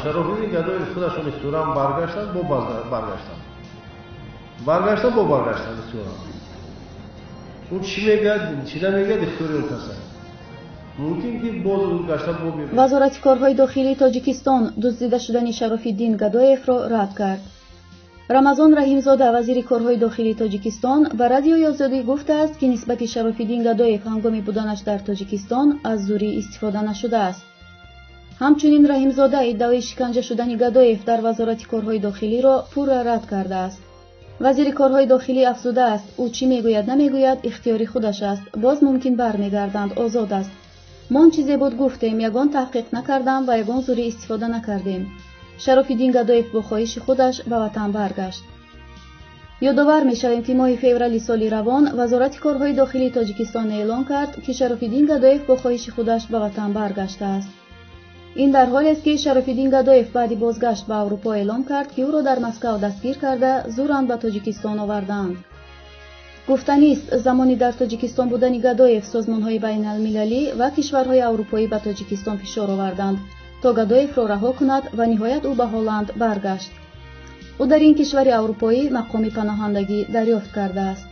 Шарофиддин Гадоев худашон исторам баргаштанд, бо баргаштанд исторам. Он чӣ мегӯяд, чӣ намегӯяд ихтиёри он кас аст. Мумкин ки боз гашта бо бибарад. Вазорати корҳои дохилии Тоҷикистон дуздида шудани Шарофиддин Гадоевро рад кард. Рамазон Раҳимзода, вазири корҳои дохилии Тоҷикистон, ба радиои Озодӣ гуфтааст, ки нисбати Шарофиддин Гадоев ҳангоми буданаш дар Тоҷикистон аз зурӣ истифода нашудааст. ҳамчунин Раҳимзода иддаои шиканҷа шудани Гадоев дар вазорати корҳои дохилиро пурра рад кардааст. вазири корҳои дохилӣ афзудааст, ӯ чӣ мегӯяд намегӯяд ихтиёри худаш аст, боз мумкин бармегарданд, озод аст. мо он чизе буд гуфтем, ягон таҳқиқ накардам ва ягон зурӣ истифода накардем. Шарофиддин Гадоев бо хоҳиши худаш ба ватан баргашт. ёдовар мешавем, ки моҳи феврали соли равон вазорати корҳои дохилии Тоҷикистон эълон кард, ки Шарофиддин Гадоев бо хоҳиши худаш ба ватан баргаштааст. ин дар ҳоле аст, ки Шарофиддин Гадоев баъди бозгашт ба Аврупо эълон кард, ки ӯро дар Москав дастгир карда зуран ба Тоҷикистон овардаанд. гуфтанист, замони дар Тоҷикистон будани Гадоев созмонҳои байналмилалӣ ва кишварҳои аврупоӣ ба Тоҷикистон фишор оварданд, то Гадоевро раҳо кунад ва ниҳоят ӯ ба Ҳолланд баргашт. ӯ дар ин кишвари аврупоӣ мақоми паноҳандагӣ дарёфт кардааст.